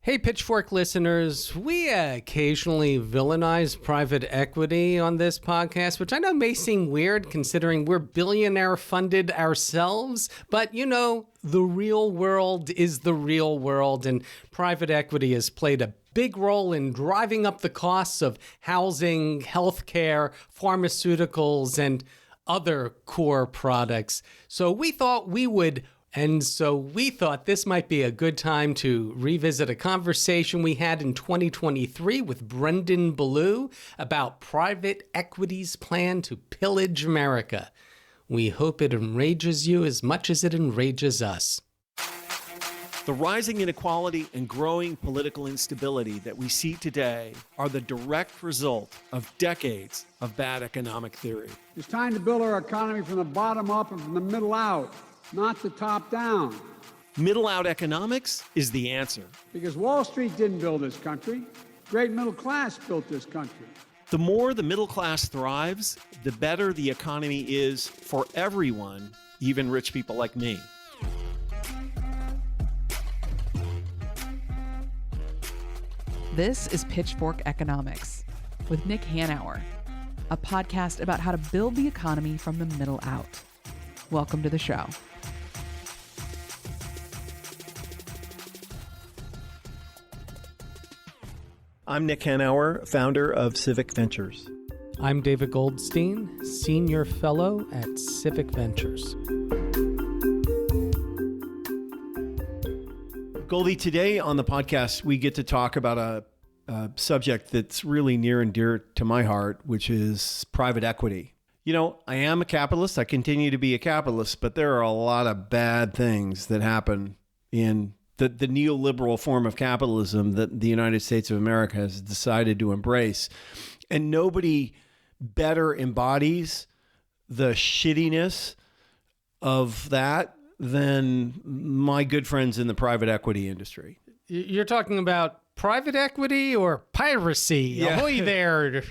Hey, Pitchfork listeners, we occasionally villainize private equity on this podcast, which I know may seem weird considering we're billionaire funded ourselves, but you know, the real world is the real world, and private equity has played a big role in driving up the costs of housing, healthcare, pharmaceuticals, and other core products. So we thought this might be a good time to revisit a conversation we had in 2023 with Brendan Ballou about private equity's plan to pillage America. We hope it enrages you as much as it enrages us. The rising inequality and growing political instability that we see today are the direct result of decades of bad economic theory. It's time to build our economy from the bottom up and from the middle out, not the top down. Middle out economics is the answer. Because Wall Street didn't build this country. Great middle class built this country. The more the middle class thrives, the better the economy is for everyone, even rich people like me. This is Pitchfork Economics with Nick Hanauer, a podcast about how to build the economy from the middle out. Welcome to the show. I'm Nick Hanauer, founder of Civic Ventures. I'm David Goldstein, Senior Fellow at Civic Ventures. Goldie, today on the podcast, we get to talk about a subject that's really near and dear to my heart, which is private equity. You know, I am a capitalist. I continue to be a capitalist, but there are a lot of bad things that happen in the neoliberal form of capitalism that the United States of America has decided to embrace. And nobody better embodies the shittiness of that than my good friends in the private equity industry. You're talking about private equity or piracy? Yeah. Ahoy there.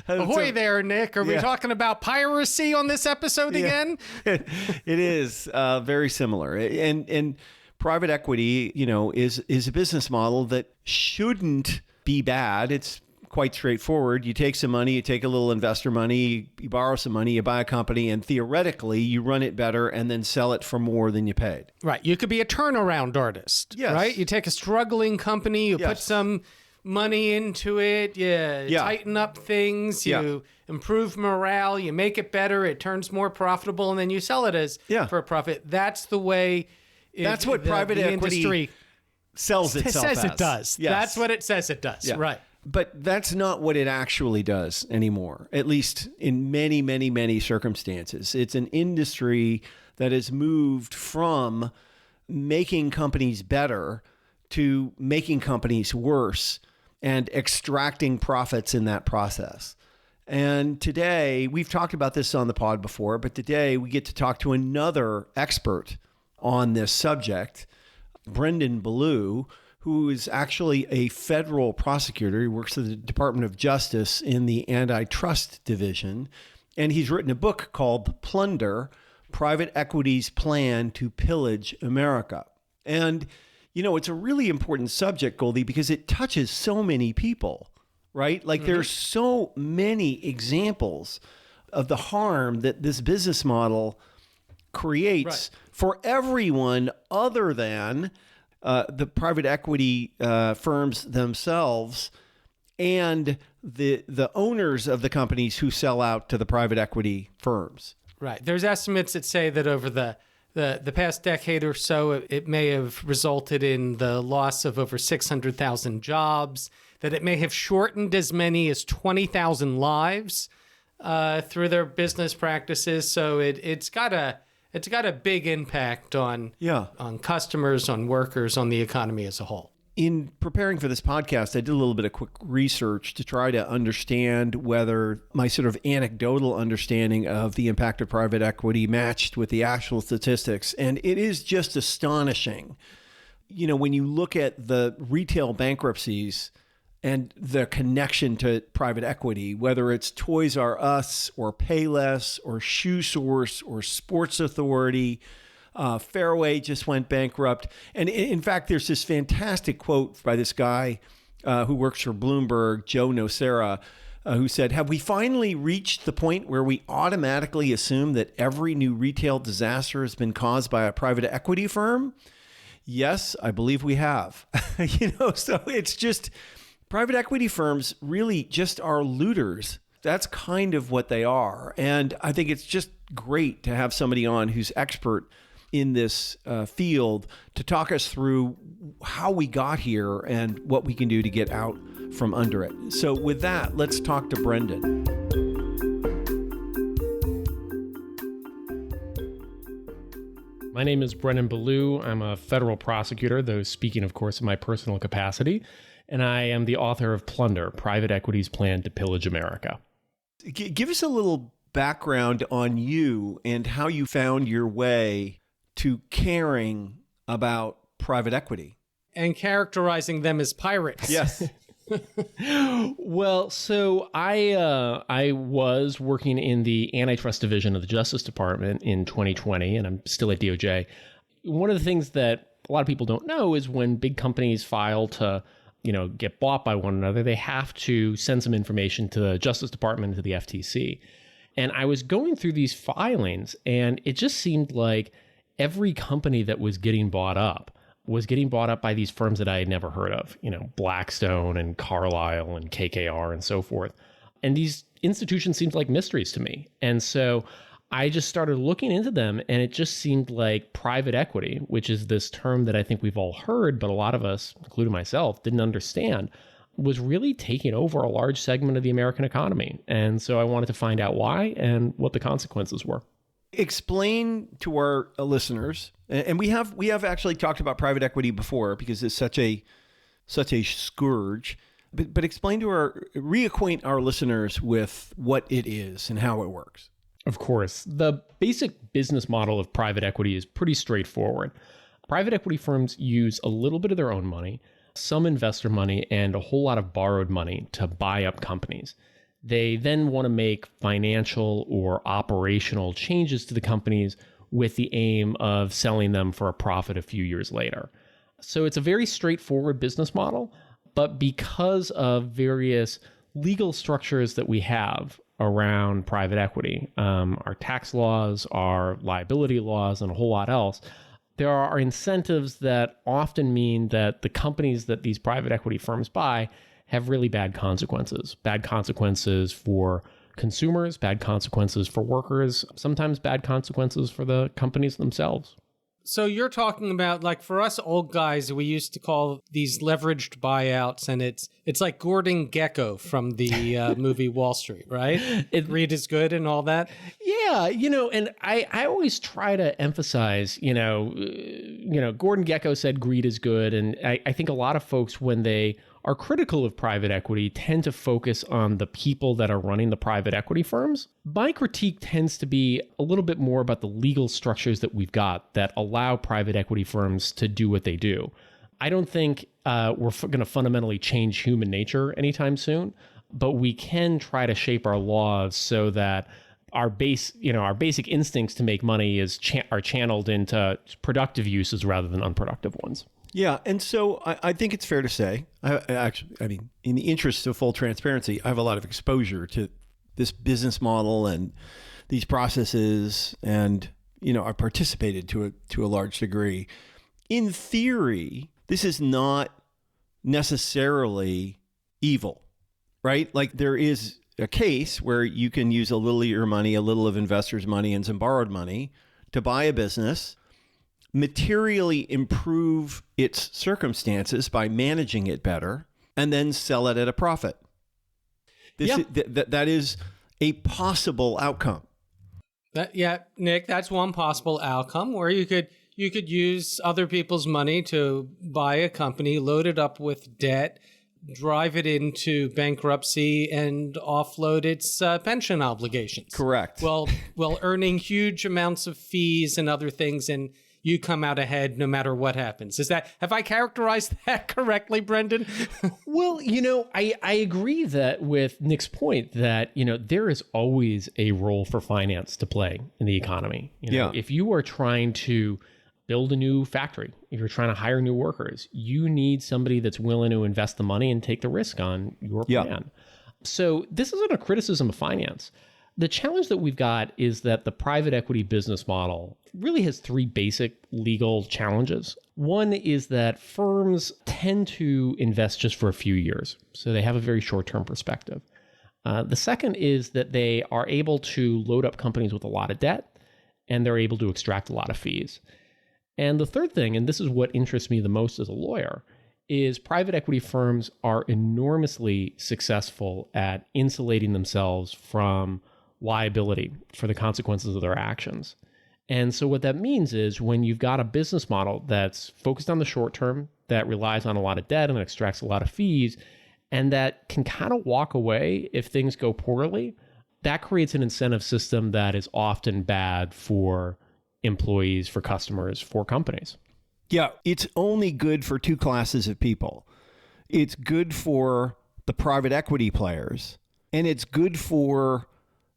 Ahoy there, Nick. Are we talking about piracy on this episode again? It is very similar. And private equity, you know, is a business model that shouldn't be bad. It's quite straightforward. You take some money, you take a little investor money, you borrow some money, you buy a company, and theoretically you run it better and then sell it for more than you paid. Right. You could be a turnaround artist, yes. Right? You take a struggling company, you put some money into it, you tighten up things, you improve morale, you make it better, it turns more profitable, and then you sell it as for a profit. That's the way that's what private equity industry sells itself as. It says it does. Yes. That's what it says it does. Yeah. Right. But that's not what it actually does anymore, at least in many, many, many circumstances. It's an industry that has moved from making companies better to making companies worse and extracting profits in that process. And today, we've talked about this on the pod before, but today we get to talk to another expert on this subject, Brendan Ballou, who is actually a federal prosecutor. He works at the Department of Justice in the Antitrust Division, and he's written a book called Plunder, Private Equity's Plan to Pillage America. And, you know, it's a really important subject, Goldie, because it touches so many people, right? Like there's so many examples of the harm that this business model creates for everyone other than the private equity firms themselves and the owners of the companies who sell out to the private equity firms. Right. There's estimates that say that over the past decade or so, it may have resulted in the loss of over 600,000 jobs, that it may have shortened as many as 20,000 lives through their business practices. So it's got a big impact on customers, on workers, on the economy as a whole. In preparing for this podcast, I did a little bit of quick research to try to understand whether my sort of anecdotal understanding of the impact of private equity matched with the actual statistics. And it is just astonishing. You know, when you look at the retail bankruptcies and the connection to private equity, whether it's Toys R Us or Payless or Shoe Source or Sports Authority, Fairway just went bankrupt. And in fact, there's this fantastic quote by this guy who works for Bloomberg, Joe Nocera, who said, "Have we finally reached the point where we automatically assume that every new retail disaster has been caused by a private equity firm?" Yes, I believe we have. So it's just private equity firms really just are looters. That's kind of what they are. And I think it's just great to have somebody on who's expert in this field to talk us through how we got here and what we can do to get out from under it. So with that, let's talk to Brendan. My name is Brendan Ballou. I'm a federal prosecutor, though speaking, of course, in my personal capacity. And I am the author of Plunder, Private Equity's Plan to Pillage America. Give us a little background on you and how you found your way to caring about private equity. And characterizing them as pirates. Yes. Well, so I was working in the antitrust division of the Justice Department in 2020, and I'm still at DOJ. One of the things that a lot of people don't know is when big companies file to, get bought by one another, they have to send some information to the Justice Department and to the FTC. And I was going through these filings, and it just seemed like every company that was getting bought up by these firms that I had never heard of, Blackstone and Carlyle and KKR and so forth. And these institutions seemed like mysteries to me. And so I just started looking into them, and it just seemed like private equity, which is this term that I think we've all heard, but a lot of us, including myself, didn't understand, was really taking over a large segment of the American economy. And so I wanted to find out why and what the consequences were. Explain to our listeners, and we have actually talked about private equity before because it's such a scourge, but explain to reacquaint our listeners with what it is and how it works. Of course. The basic business model of private equity is pretty straightforward. Private equity firms use a little bit of their own money, some investor money, and a whole lot of borrowed money to buy up companies. They then want to make financial or operational changes to the companies with the aim of selling them for a profit a few years later. So it's a very straightforward business model, but because of various legal structures that we have around private equity, our tax laws, our liability laws, and a whole lot else, there are incentives that often mean that the companies that these private equity firms buy have really bad consequences for consumers, bad consequences for workers, sometimes bad consequences for the companies themselves. So you're talking about, like, for us old guys, we used to call these leveraged buyouts, and it's like Gordon Gekko from the movie Wall Street, right? Greed is good and all that. Yeah, and I always try to emphasize, Gordon Gekko said greed is good, and I think a lot of folks, when they are critical of private equity, tend to focus on the people that are running the private equity firms. My critique tends to be a little bit more about the legal structures that we've got that allow private equity firms to do what they do. I don't think we're going to fundamentally change human nature anytime soon, but we can try to shape our laws so that our basic instincts to make money are channeled into productive uses rather than unproductive ones. Yeah, and so I think it's fair to say, in the interest of full transparency, I have a lot of exposure to this business model and these processes, and I participated to a large degree. In theory, this is not necessarily evil, right? Like, there is a case where you can use a little of your money, a little of investors' money, and some borrowed money to buy a business, materially improve its circumstances by managing it better, and then sell it at a profit. That is a possible outcome. Nick, that's one possible outcome where you could use other people's money to buy a company, load it up with debt, drive it into bankruptcy, and offload its pension obligations. Correct. Well, earning huge amounts of fees and other things, and you come out ahead no matter what happens. Have I characterized that correctly, Brendan? Well, I agree that with Nick's point that, there is always a role for finance to play in the economy. If you are trying to build a new factory, if you're trying to hire new workers, you need somebody that's willing to invest the money and take the risk on your plan. So this isn't a criticism of finance. The challenge that we've got is that the private equity business model really has three basic legal challenges. One is that firms tend to invest just for a few years, so they have a very short-term perspective. The second is that they are able to load up companies with a lot of debt, and they're able to extract a lot of fees. And the third thing, and this is what interests me the most as a lawyer, is private equity firms are enormously successful at insulating themselves from liability for the consequences of their actions. And so what that means is when you've got a business model that's focused on the short term, that relies on a lot of debt and extracts a lot of fees, and that can kind of walk away if things go poorly, that creates an incentive system that is often bad for employees, for customers, for companies. Yeah, it's only good for two classes of people. It's good for the private equity players, and it's good for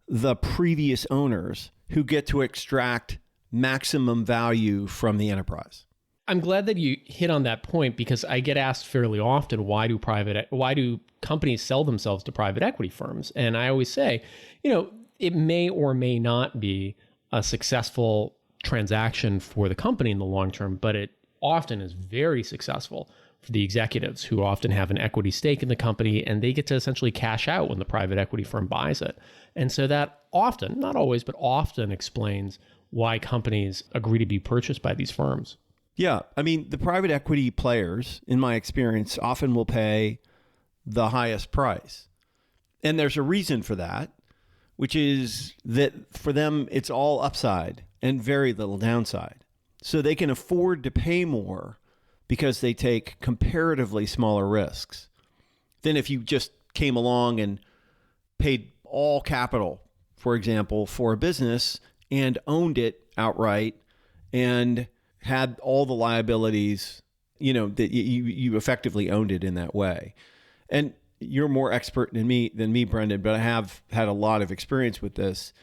the previous owners who get to extract maximum value from the enterprise. I'm glad that you hit on that point because I get asked fairly often, why do companies sell themselves to private equity firms? And I always say, it may or may not be a successful transaction for the company in the long term, but it often is very successful for the executives who often have an equity stake in the company, and they get to essentially cash out when the private equity firm buys it. And so that often, not always, but often explains why companies agree to be purchased by these firms. Yeah. I mean, the private equity players, in my experience, often will pay the highest price. And there's a reason for that, which is that for them, it's all upside and very little downside. So they can afford to pay more because they take comparatively smaller risks than if you just came along and paid all capital, for example, for a business and owned it outright and had all the liabilities, that you effectively owned it in that way. And you're more expert than me, Brendan, but I have had a lot of experience with this.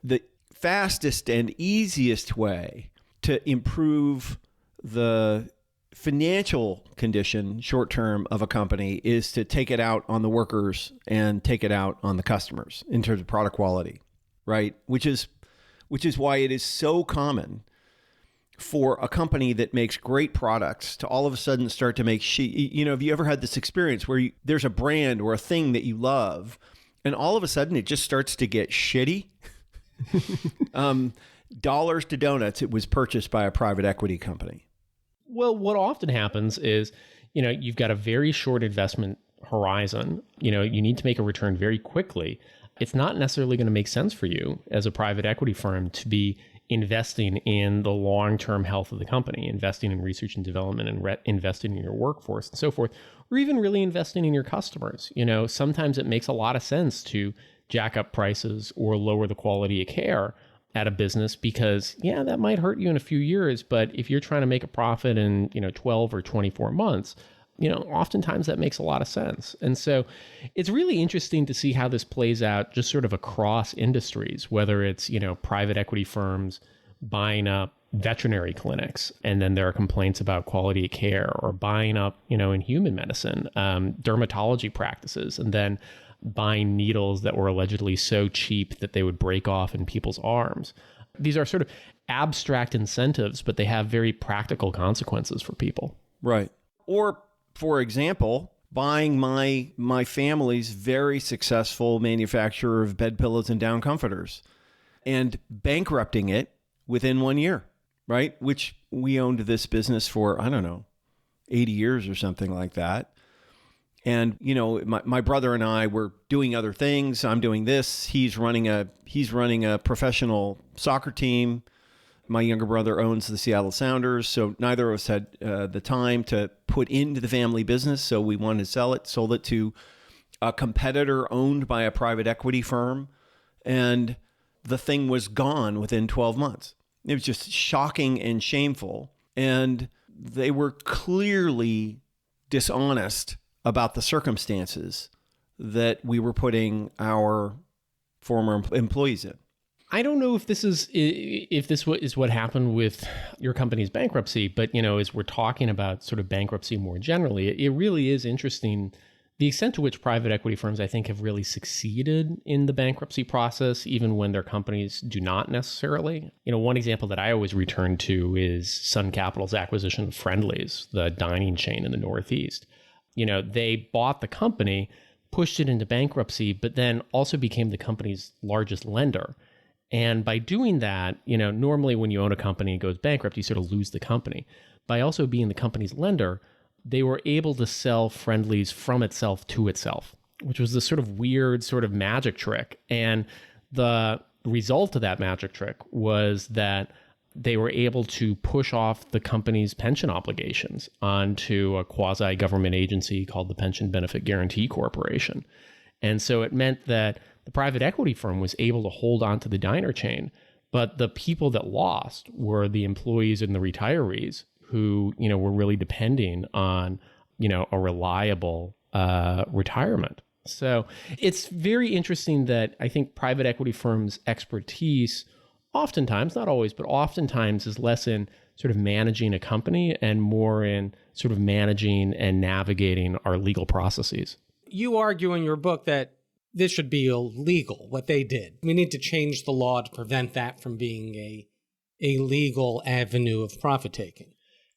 The fastest and easiest way to improve the financial condition short-term of a company is to take it out on the workers and take it out on the customers in terms of product quality, right? Which is why it is so common for a company that makes great products to all of a sudden start to make have you ever had this experience where there's a brand or a thing that you love and all of a sudden it just starts to get shitty? Dollars to donuts, it was purchased by a private equity company. Well, what often happens is, you've got a very short investment horizon. You need to make a return very quickly. It's not necessarily going to make sense for you as a private equity firm to be investing in the long-term health of the company, investing in research and development and investing in your workforce and so forth, or even really investing in your customers. Sometimes it makes a lot of sense to jack up prices or lower the quality of care at a business because, that might hurt you in a few years, but if you're trying to make a profit in, 12 or 24 months, oftentimes that makes a lot of sense. And so it's really interesting to see how this plays out just sort of across industries, whether it's, private equity firms buying up veterinary clinics, and then there are complaints about quality of care, or buying up, in human medicine, dermatology practices, and then buying needles that were allegedly so cheap that they would break off in people's arms. These are sort of abstract incentives, but they have very practical consequences for people. Right. Or, for example, buying my family's very successful manufacturer of bed pillows and down comforters and bankrupting it within 1 year, right? Which we owned this business for, 80 years or something like that. And, my brother and I were doing other things. I'm doing this. He's running a professional soccer team. My younger brother owns the Seattle Sounders. So neither of us had the time to put into the family business. So we wanted to sell it, sold it to a competitor owned by a private equity firm. And the thing was gone within 12 months. It was just shocking and shameful. And they were clearly dishonest about the circumstances that we were putting our former employees in. I don't know if this is what happened with your company's bankruptcy, but as we're talking about sort of bankruptcy more generally, it really is interesting the extent to which private equity firms, I think, have really succeeded in the bankruptcy process, even when their companies do not necessarily. One example that I always return to is Sun Capital's acquisition of Friendly's, the dining chain in the Northeast. They bought the company, pushed it into bankruptcy, but then also became the company's largest lender. And by doing that, normally when you own a company and goes bankrupt, you sort of lose the company. By also being the company's lender, they were able to sell Friendly's from itself to itself, which was this sort of weird sort of magic trick. And the result of that magic trick was that they were able to push off the company's pension obligations onto a quasi-government agency called the Pension Benefit Guaranty Corporation. And so it meant that the private equity firm was able to hold on to the diner chain, but the people that lost were the employees and the retirees who, were really depending on, a reliable retirement. So it's very interesting that I think private equity firms' expertise oftentimes, not always, but oftentimes is less in sort of managing a company and more in sort of managing and navigating our legal processes. You argue in your book that this should be illegal, what they did. We need to change the law to prevent that from being a legal avenue of profit taking.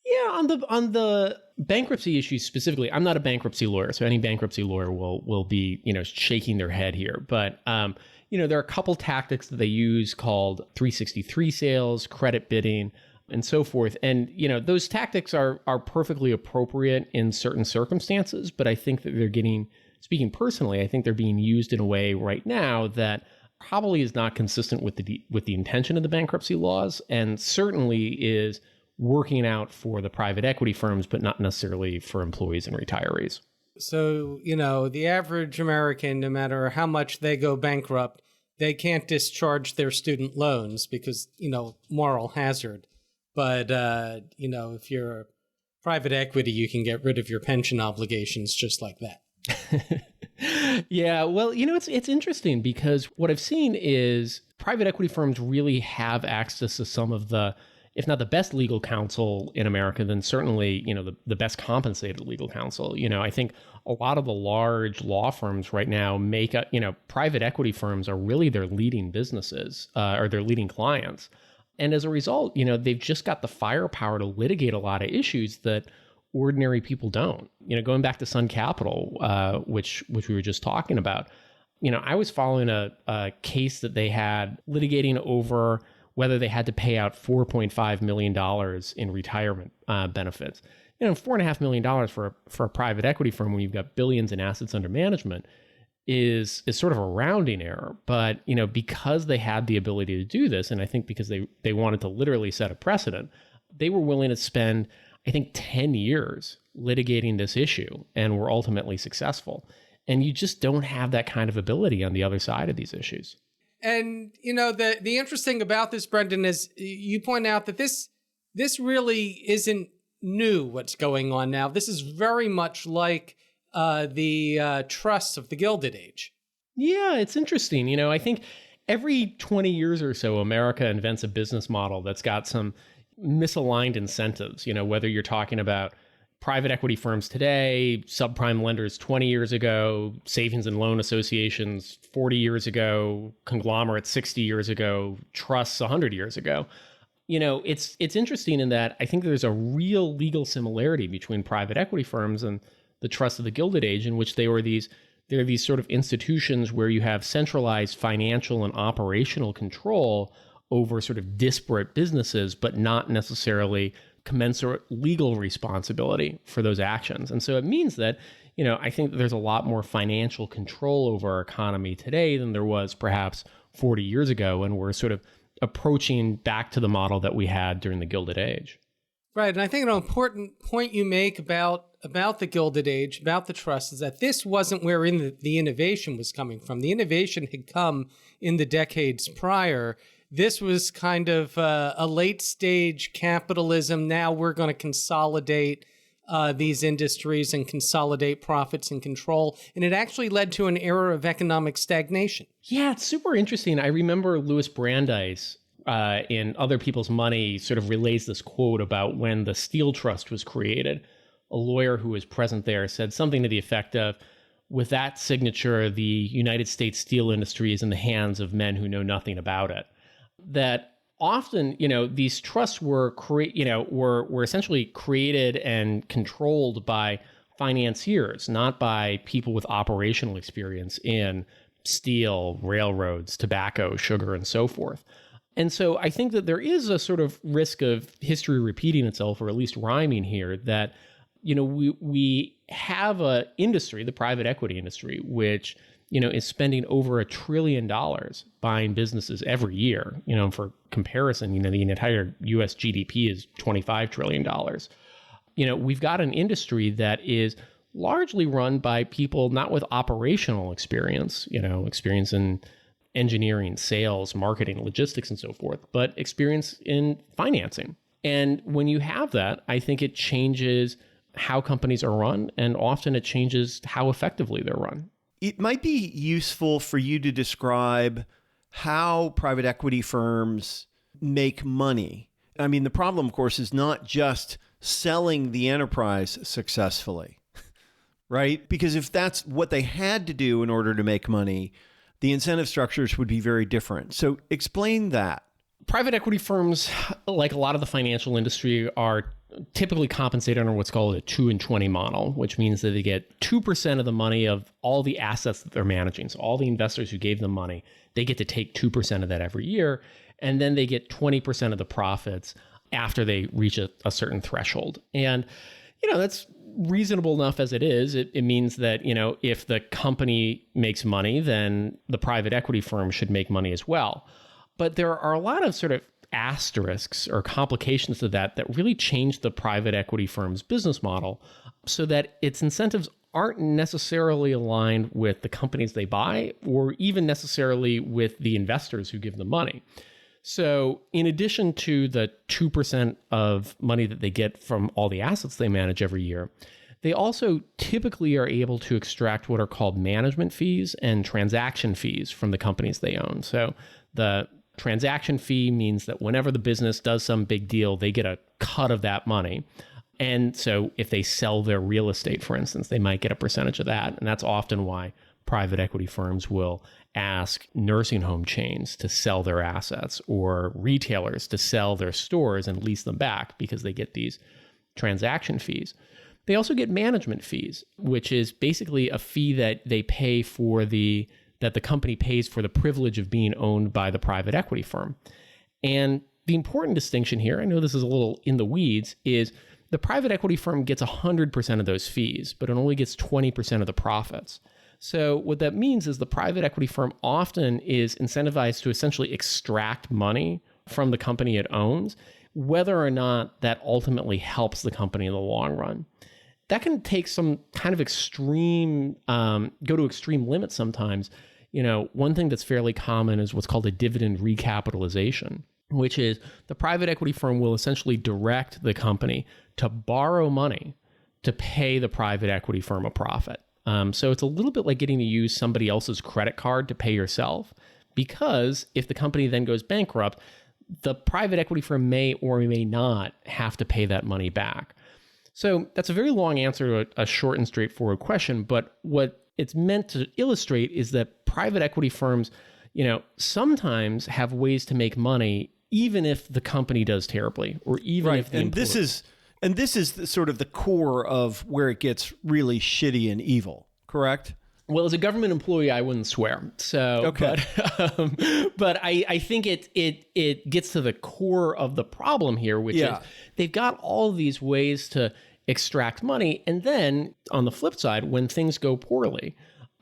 Yeah, on the bankruptcy issue specifically, I'm not a bankruptcy lawyer, so any bankruptcy lawyer will be, shaking their head here. But there are a couple tactics that they use called 363 sales, credit bidding, and so forth. And those tactics are perfectly appropriate in certain circumstances, but I think that speaking personally, I think they're being used in a way right now that probably is not consistent with the intention of the bankruptcy laws, and certainly is working out for the private equity firms, but not necessarily for employees and retirees. So, the average American, no matter how much they go bankrupt, they can't discharge their student loans because, moral hazard. But, if you're private equity, you can get rid of your pension obligations just like that. Yeah, well, it's interesting because what I've seen is private equity firms really have access to some of the, if not the best legal counsel in America, then certainly, the best compensated legal counsel. I think a lot of the large law firms right now private equity firms are really their leading businesses or their leading clients. And as a result, they've just got the firepower to litigate a lot of issues that ordinary people don't. Going back to Sun Capital, which we were just talking about, I was following a case that they had litigating over whether they had to pay out $4.5 million in retirement benefits. $4.5 million for a private equity firm when you've got billions in assets under management is sort of a rounding error. But, because they had the ability to do this, and I think because they wanted to literally set a precedent, they were willing to spend, I think, 10 years litigating this issue and were ultimately successful. And you just don't have that kind of ability on the other side of these issues. And, the interesting about this, Brendan, is you point out that this really isn't new, what's going on now. This is very much like the trusts of the Gilded Age. Yeah, it's interesting. I think every 20 years or so, America invents a business model that's got some misaligned incentives, whether you're talking about private equity firms today, subprime lenders 20 years ago, savings and loan associations 40 years ago, conglomerates 60 years ago, trusts 100 years ago. It's interesting in that I think there's a real legal similarity between private equity firms and the trusts of the Gilded Age, in which they're these sort of institutions where you have centralized financial and operational control over sort of disparate businesses, but not necessarily commensurate legal responsibility for those actions. And so it means that, I think that there's a lot more financial control over our economy today than there was perhaps 40 years ago, and we're sort of approaching back to the model that we had during the Gilded Age. Right, and I think an important point you make about the Gilded Age, about the trust, is that this wasn't where the innovation was coming from. The innovation had come in the decades prior, this was kind of a late stage capitalism. Now we're going to consolidate these industries and consolidate profits and control. And it actually led to an era of economic stagnation. Yeah, it's super interesting. I remember Louis Brandeis in Other People's Money sort of relays this quote about when the Steel Trust was created. A lawyer who was present there said something to the effect of, with that signature, the United States steel industry is in the hands of men who know nothing about it. That often, these trusts were essentially created and controlled by financiers, not by people with operational experience in steel, railroads, tobacco, sugar, and so forth. And so I think that there is a sort of risk of history repeating itself, or at least rhyming here, that we have a industry, the private equity industry, which is spending over $1 trillion buying businesses every year. For comparison, the entire U.S. GDP is $25 trillion. We've got an industry that is largely run by people not with operational experience, experience in engineering, sales, marketing, logistics, and so forth, but experience in financing. And when you have that, I think it changes how companies are run, and often it changes how effectively they're run. It might be useful for you to describe how private equity firms make money. I mean, the problem, of course, is not just selling the enterprise successfully, right? Because if that's what they had to do in order to make money, the incentive structures would be very different. So explain that. Private equity firms, like a lot of the financial industry, are typically compensated under what's called a 2 and 20 model, which means that they get 2% of the money of all the assets that they're managing. So all the investors who gave them money, they get to take 2% of that every year. And then they get 20% of the profits after they reach a certain threshold. And, that's reasonable enough as it is. It means that, if the company makes money, then the private equity firm should make money as well. But there are a lot of sort of asterisks or complications to that really change the private equity firm's business model so that its incentives aren't necessarily aligned with the companies they buy or even necessarily with the investors who give them money. So in addition to the 2% of money that they get from all the assets they manage every year, they also typically are able to extract what are called management fees and transaction fees from the companies they own. So the transaction fee means that whenever the business does some big deal, they get a cut of that money. And so if they sell their real estate, for instance, they might get a percentage of that. And that's often why private equity firms will ask nursing home chains to sell their assets or retailers to sell their stores and lease them back because they get these transaction fees. They also get management fees, which is basically a fee that they pay that the company pays for the privilege of being owned by the private equity firm. And the important distinction here, I know this is a little in the weeds, is the private equity firm gets 100% of those fees, but it only gets 20% of the profits. So what that means is the private equity firm often is incentivized to essentially extract money from the company it owns, whether or not that ultimately helps the company in the long run. That can take some kind of extreme, go to extreme limits sometimes. One thing that's fairly common is what's called a dividend recapitalization, which is the private equity firm will essentially direct the company to borrow money to pay the private equity firm a profit. So it's a little bit like getting to use somebody else's credit card to pay yourself, because if the company then goes bankrupt, the private equity firm may or may not have to pay that money back. So that's a very long answer to a short and straightforward question, but what it's meant to illustrate is that private equity firms, sometimes have ways to make money even if the company does terribly, or even if the employee... And this is sort of the core of where it gets really shitty and evil, correct? Well, as a government employee, I wouldn't swear. So, okay. But I think it gets to the core of the problem here, which is they've got all these ways to extract money. And then on the flip side, when things go poorly,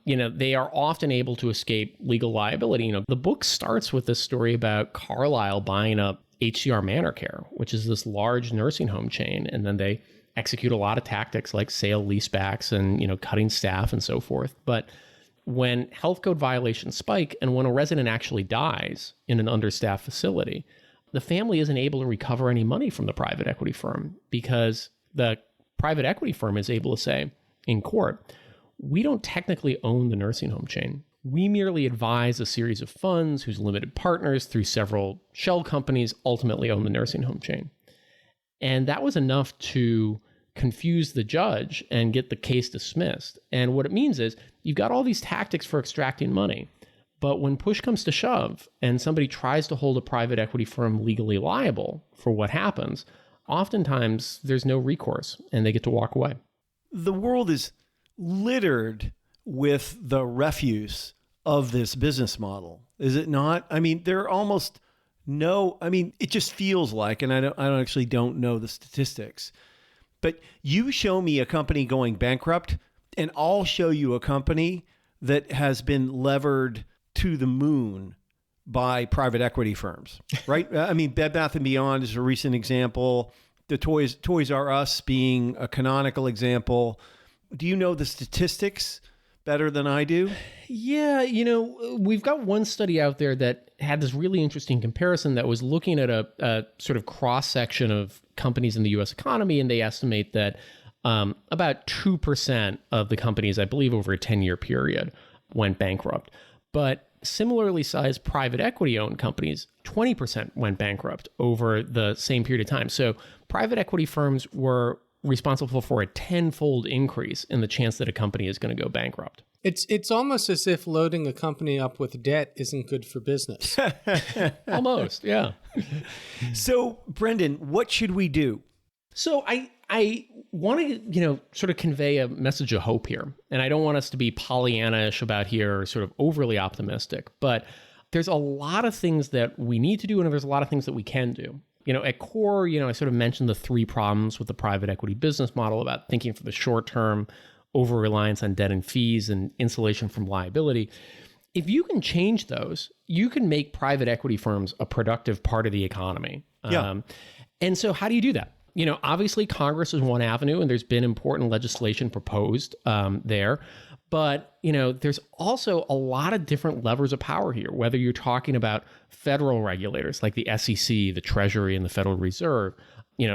they are often able to escape legal liability. The book starts with this story about Carlyle buying up HCR Manor Care, which is this large nursing home chain. And then they execute a lot of tactics like sale leasebacks and, cutting staff and so forth. But when health code violations spike and when a resident actually dies in an understaffed facility, the family isn't able to recover any money from the private equity firm because the private equity firm is able to say in court, we don't technically own the nursing home chain. We merely advise a series of funds whose limited partners through several shell companies ultimately own the nursing home chain. And that was enough to confuse the judge and get the case dismissed. And what it means is you've got all these tactics for extracting money, but when push comes to shove and somebody tries to hold a private equity firm legally liable for what happens, oftentimes there's no recourse and they get to walk away. The world is littered with the refuse of this business model, is it not? I mean, there are almost no, I mean, it just feels like, and I don't know the statistics, but you show me a company going bankrupt and I'll show you a company that has been levered to the moon by private equity firms, right? I mean, Bed Bath & Beyond is a recent example. The Toys R Us being a canonical example. Do you know the statistics better than I do? Yeah, we've got one study out there that had this really interesting comparison that was looking at a sort of cross-section of companies in the U.S. economy, and they estimate that about 2% of the companies, I believe over a 10-year period, went bankrupt. But similarly sized private equity-owned companies, 20% went bankrupt over the same period of time. So private equity firms were responsible for a 10-fold increase in the chance that a company is going to go bankrupt. It's almost as if loading a company up with debt isn't good for business. Almost, yeah. So, Brendan, what should we do? So I want to, sort of convey a message of hope here. And I don't want us to be Pollyanna-ish about here or sort of overly optimistic, but there's a lot of things that we need to do and there's a lot of things that we can do. At core, I sort of mentioned the three problems with the private equity business model about thinking for the short term, over-reliance on debt and fees, and insulation from liability. If you can change those, you can make private equity firms a productive part of the economy. Yeah. And so how do you do that? Obviously Congress is one avenue and there's been important legislation proposed there. But, there's also a lot of different levers of power here, whether you're talking about federal regulators like the SEC, the Treasury, and the Federal Reserve,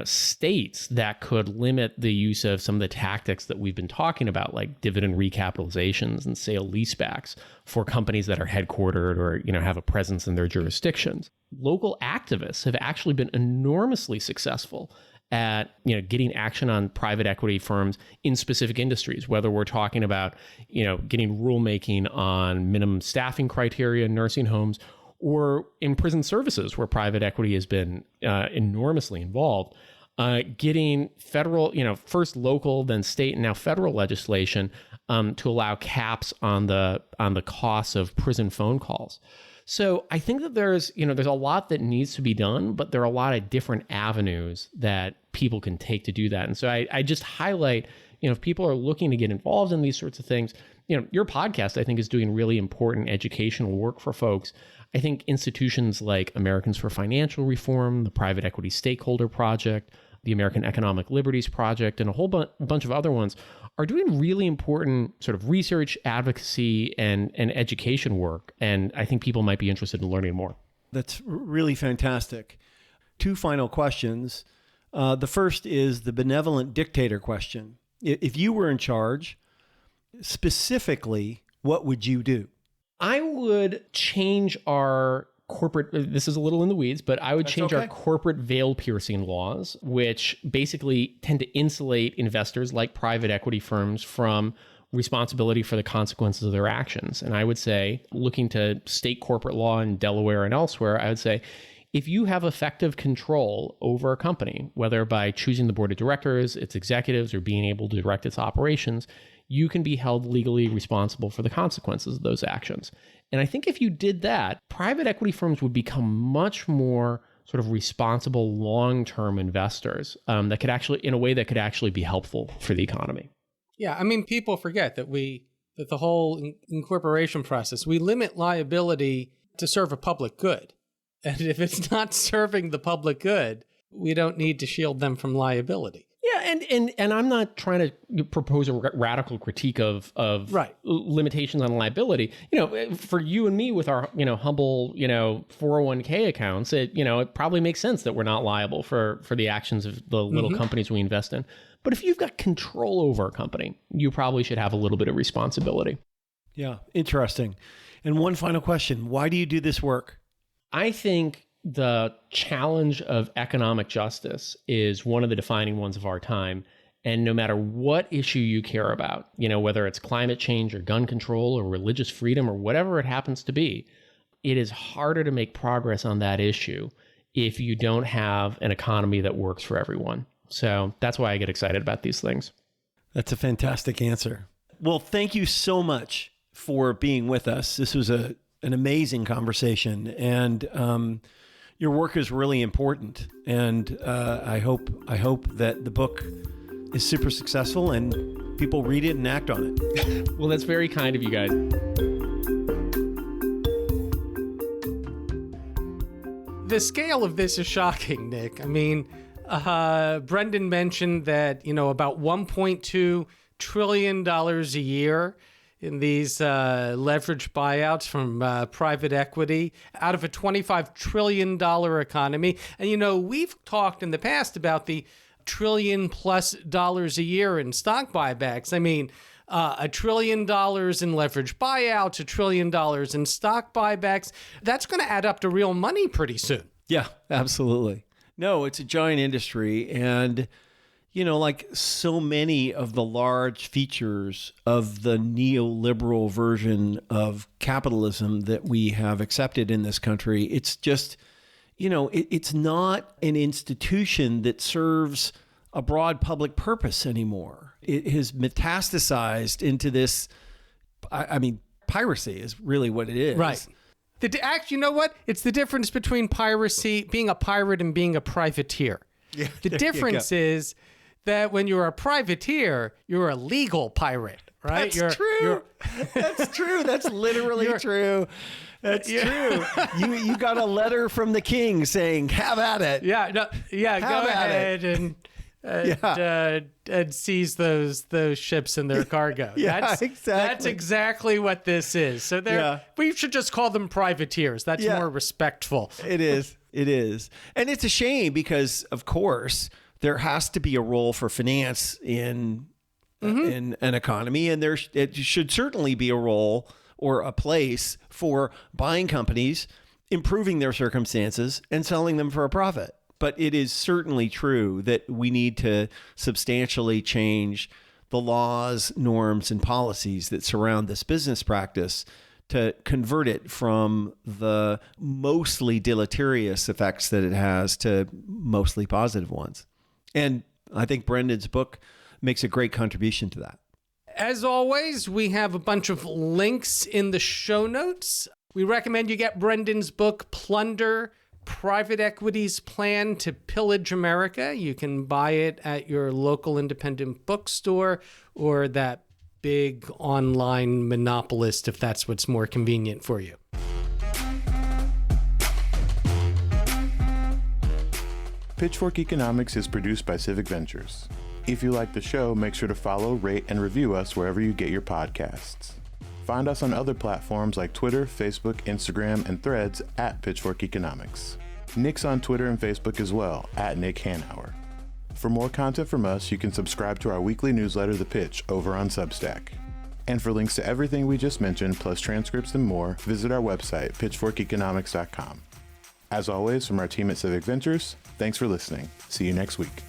states that could limit the use of some of the tactics that we've been talking about, like dividend recapitalizations and sale leasebacks for companies that are headquartered or, have a presence in their jurisdictions. Local activists have actually been enormously successful at getting action on private equity firms in specific industries, whether we're talking about getting rulemaking on minimum staffing criteria in nursing homes or in prison services where private equity has been enormously involved, getting federal, first local, then state, and now federal legislation to allow caps on the costs of prison phone calls. So I think that there's a lot that needs to be done, but there are a lot of different avenues that people can take to do that. And so I just highlight, if people are looking to get involved in these sorts of things, your podcast, I think, is doing really important educational work for folks. I think institutions like Americans for Financial Reform, the Private Equity Stakeholder Project, the American Economic Liberties Project, and a whole bunch of other ones are doing really important sort of research, advocacy, and education work. And I think people might be interested in learning more. That's really fantastic. Two final questions. The first is the benevolent dictator question. If you were in charge, specifically, what would you do? I would change our corporate, this is a little in the weeds, but I would change our corporate veil piercing laws, which basically tend to insulate investors like private equity firms from responsibility for the consequences of their actions. And I would say, looking to state corporate law in Delaware and elsewhere, I would say, if you have effective control over a company, whether by choosing the board of directors, its executives, or being able to direct its operations, you can be held legally responsible for the consequences of those actions. And I think if you did that, private equity firms would become much more sort of responsible long-term investors that could actually, in a way that could actually be helpful for the economy. Yeah, I mean, people forget that the whole incorporation process, we limit liability to serve a public good. And if it's not serving the public good, we don't need to shield them from liability. Yeah, and I'm not trying to propose a radical critique of Right. limitations on liability. For you and me with our humble 401k accounts, it probably makes sense that we're not liable for the actions of the little companies we invest in. But if you've got control over a company, you probably should have a little bit of responsibility. Yeah, interesting. And one final question: why do you do this work? I think the challenge of economic justice is one of the defining ones of our time. And no matter what issue you care about, whether it's climate change or gun control or religious freedom or whatever it happens to be, it is harder to make progress on that issue if you don't have an economy that works for everyone. So that's why I get excited about these things. That's a fantastic answer. Well, thank you so much for being with us. This was an amazing conversation, and your work is really important, and I hope that the book is super successful and people read it and act on it. Well, that's very kind of you guys. The scale of this is shocking, Nick. I mean, Brendan mentioned that, about $1.2 trillion a year in these leveraged buyouts from private equity out of a $25 trillion economy. And, we've talked in the past about the $1 trillion+ a year in stock buybacks. I mean, $1 trillion in leveraged buyouts, $1 trillion in stock buybacks. That's going to add up to real money pretty soon. Yeah, absolutely. No, it's a giant industry. And like so many of the large features of the neoliberal version of capitalism that we have accepted in this country, it's just, it's not an institution that serves a broad public purpose anymore. It has metastasized into this, piracy is really what it is. Right. Actually, you know what? It's the difference between piracy, being a pirate, and being a privateer. Yeah, the difference is that when you're a privateer, you're a legal pirate, right? That's true. That's true. That's literally true. That's true. You got a letter from the king saying, "Have at it." Yeah. No, yeah. Go ahead and seize those ships and their cargo. Yeah, exactly. That's exactly what this is. So we should just call them privateers. That's more respectful. It is. It is. And it's a shame because, of course, there has to be a role for finance in an economy, and it should certainly be a role or a place for buying companies, improving their circumstances, and selling them for a profit. But it is certainly true that we need to substantially change the laws, norms, and policies that surround this business practice to convert it from the mostly deleterious effects that it has to mostly positive ones. And I think Brendan's book makes a great contribution to that. As always, we have a bunch of links in the show notes. We recommend you get Brendan's book, Plunder, Private Equity's Plan to Pillage America. You can buy it at your local independent bookstore or that big online monopolist if that's what's more convenient for you. Pitchfork Economics is produced by Civic Ventures. If you like the show, make sure to follow, rate, and review us wherever you get your podcasts. Find us on other platforms like Twitter, Facebook, Instagram, and Threads at Pitchfork Economics. Nick's on Twitter and Facebook as well, at Nick Hanauer. For more content from us, you can subscribe to our weekly newsletter, The Pitch, over on Substack. And for links to everything we just mentioned, plus transcripts and more, visit our website, pitchforkeconomics.com. As always, from our team at Civic Ventures, thanks for listening. See you next week.